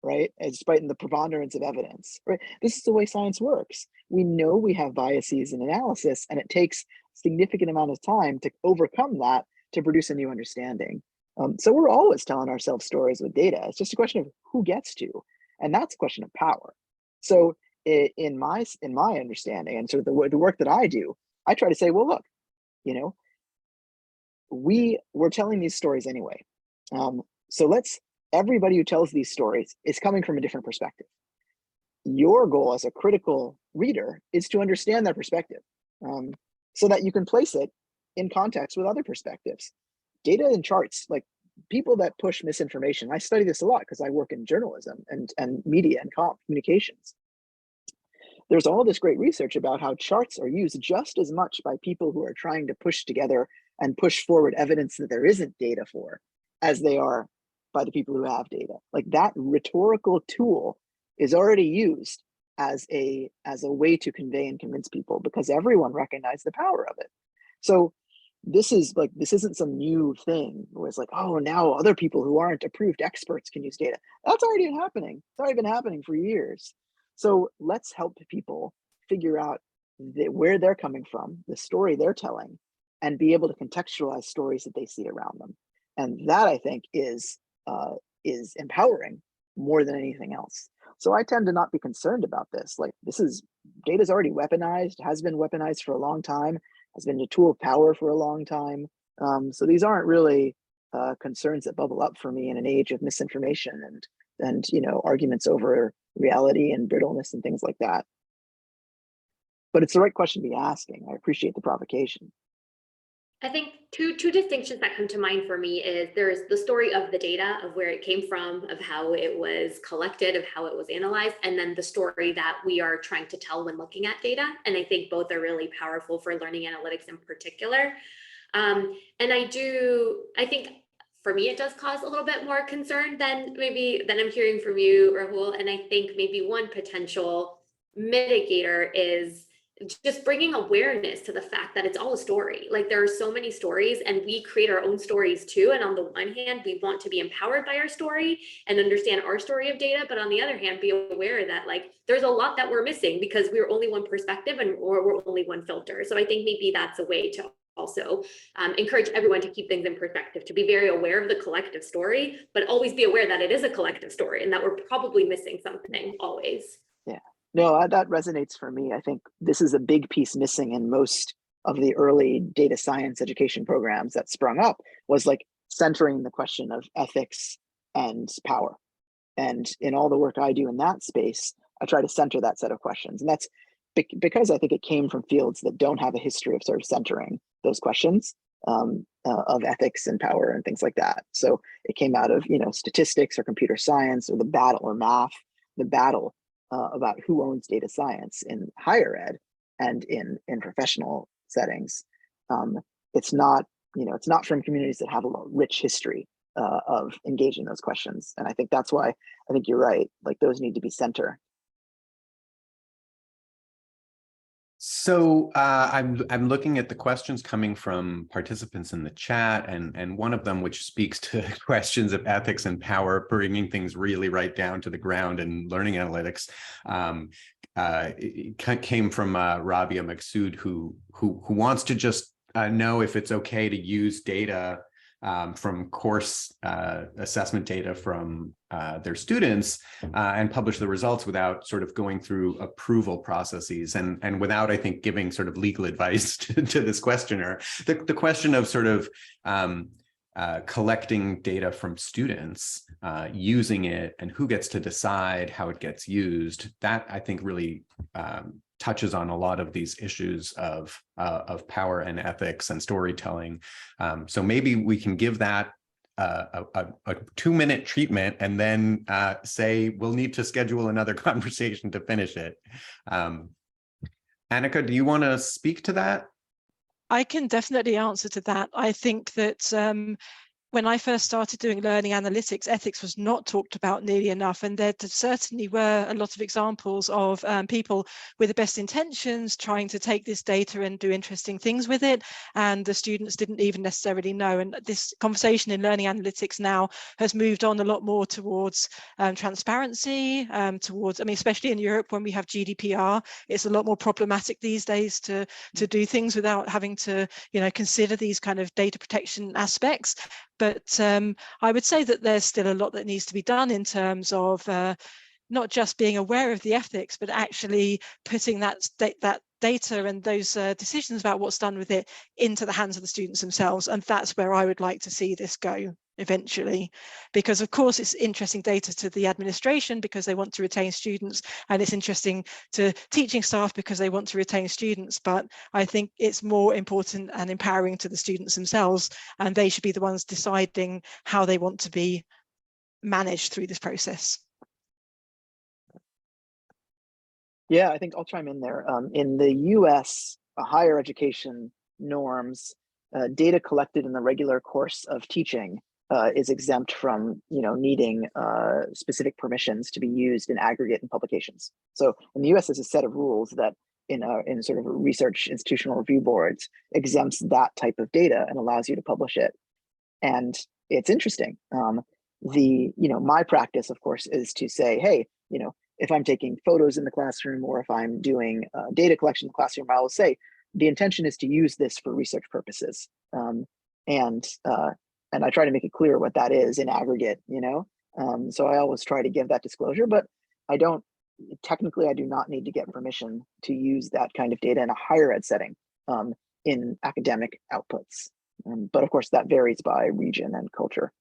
right? Despite the preponderance of evidence, right? This is the way science works. We know we have biases in analysis, and it takes a significant amount of time to overcome that to produce a new understanding. So we're always telling ourselves stories with data. It's just a question of who gets to, and that's a question of power. So in my understanding and sort of the work that I do, I try to say, well, look, you know, we're telling these stories anyway. So everybody who tells these stories is coming from a different perspective. Your goal as a critical reader is to understand that perspective, so that you can place it in context with other perspectives. Data and charts, like people that push misinformation. I study this a lot because I work in journalism and media and communications. There's all this great research about how charts are used just as much by people who are trying to push together and push forward evidence that there isn't data for, as they are by the people who have data. Like that rhetorical tool is already used as a way to convey and convince people, because everyone recognized the power of it. So this isn't some new thing where it's like, oh, now other people who aren't approved experts can use data. That's already happening. It's already been happening for years. So let's help people figure out where they're coming from, the story they're telling, and be able to contextualize stories that they see around them. And that, I think, is empowering more than anything else. So I tend to not be concerned about this. Like, data's already weaponized, has been weaponized for a long time, has been a tool of power for a long time. So these aren't really concerns that bubble up for me in an age of misinformation and arguments over reality and brittleness and things like that. But it's the right question to be asking. I appreciate the provocation. I think two distinctions that come to mind for me is there's the story of the data, of where it came from, of how it was collected, of how it was analyzed, and then the story that we are trying to tell when looking at data. And I think both are really powerful for learning analytics in particular. And I think for me, it does cause a little bit more concern than I'm hearing from you, Rahul. And I think maybe one potential mitigator is just bringing awareness to the fact that it's all a story. Like, there are so many stories and we create our own stories too. And on the one hand, we want to be empowered by our story and understand our story of data. But on the other hand, be aware that like there's a lot that we're missing because we're only one perspective or we're only one filter. So I think maybe that's a way to also encourage everyone to keep things in perspective, to be very aware of the collective story, but always be aware that it is a collective story and that we're probably missing something always. Yeah. No, that resonates for me. I think this is a big piece missing in most of the early data science education programs that sprung up, was like centering the question of ethics and power. And in all the work I do in that space, I try to center that set of questions. And that's because I think it came from fields that don't have a history of sort of centering those questions of ethics and power and things like that. So it came out of, statistics or computer science or the battle about who owns data science in higher ed and in professional settings. It's not from communities that have a rich history of engaging those questions. And I think that's why I think you're right. Like, those need to be center. So I'm looking at the questions coming from participants in the chat, and one of them, which speaks to questions of ethics and power, bringing things really right down to the ground in learning analytics, it came from Rabia Maksud, who wants to just know if it's okay to use data from course assessment data from their students and publish the results without sort of going through approval processes and without, I think, giving sort of legal advice to this questioner. The question of sort of collecting data from students, using it, and who gets to decide how it gets used, that I think really touches on a lot of these issues of power and ethics and storytelling. So maybe we can give that a 2-minute treatment and then say we'll need to schedule another conversation to finish it. Annika, do you want to speak to that? I can definitely answer to that. I think that when I first started doing learning analytics, ethics was not talked about nearly enough. And there certainly were a lot of examples of people with the best intentions trying to take this data and do interesting things with it. And the students didn't even necessarily know. And this conversation in learning analytics now has moved on a lot more towards transparency, towards, I mean, especially in Europe, when we have GDPR, it's a lot more problematic these days to do things without having to, consider these kind of data protection aspects. But I would say that there's still a lot that needs to be done in terms of not just being aware of the ethics, but actually putting that data and those decisions about what's done with it into the hands of the students themselves. And that's where I would like to see this go eventually, because of course it's interesting data to the administration because they want to retain students, and it's interesting to teaching staff because they want to retain students. But I think it's more important and empowering to the students themselves, and they should be the ones deciding how they want to be managed through this process. Yeah, I think I'll chime in there. In the US, higher education norms, data collected in the regular course of teaching is exempt from, needing specific permissions to be used in aggregate in publications. So in the US, there's a set of rules that in sort of research institutional review boards exempts that type of data and allows you to publish it. And it's interesting. My practice, of course, is to say, hey, if I'm taking photos in the classroom or if I'm doing data collection in the classroom, I will say the intention is to use this for research purposes. And I try to make it clear what that is in aggregate, so I always try to give that disclosure, but I do not need to get permission to use that kind of data in a higher ed setting in academic outputs. But of course that varies by region and culture.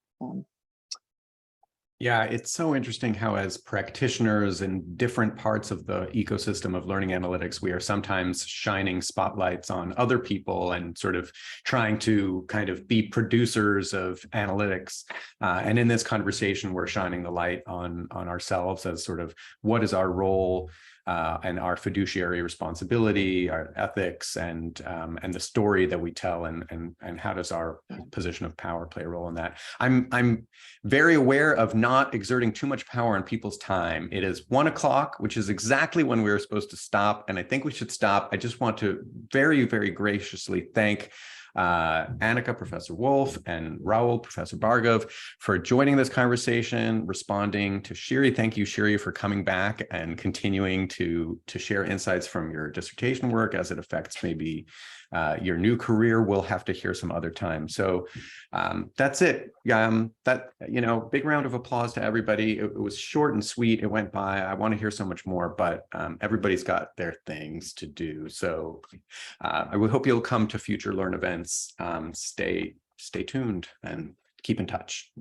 Yeah, it's so interesting how as practitioners in different parts of the ecosystem of learning analytics, we are sometimes shining spotlights on other people and sort of trying to kind of be producers of analytics. And in this conversation, we're shining the light on ourselves as sort of what is our role and our fiduciary responsibility, our ethics, and the story that we tell, and how does our position of power play a role in that? I'm very aware of not exerting too much power on people's time. It is 1 o'clock, which is exactly when we were supposed to stop, and I think we should stop. I just want to very, very graciously thank Annika, Professor Wolff, and Rahul, Professor Bhargava, for joining this conversation, responding to Shiri. Thank you, Shiri, for coming back and continuing to share insights from your dissertation work as it affects maybe your new career. We'll have to hear some other time. So that's it. Big round of applause to everybody. It was short and sweet. It went by. I want to hear so much more, but everybody's got their things to do. So I would hope you'll come to future Learn events. Stay tuned and keep in touch.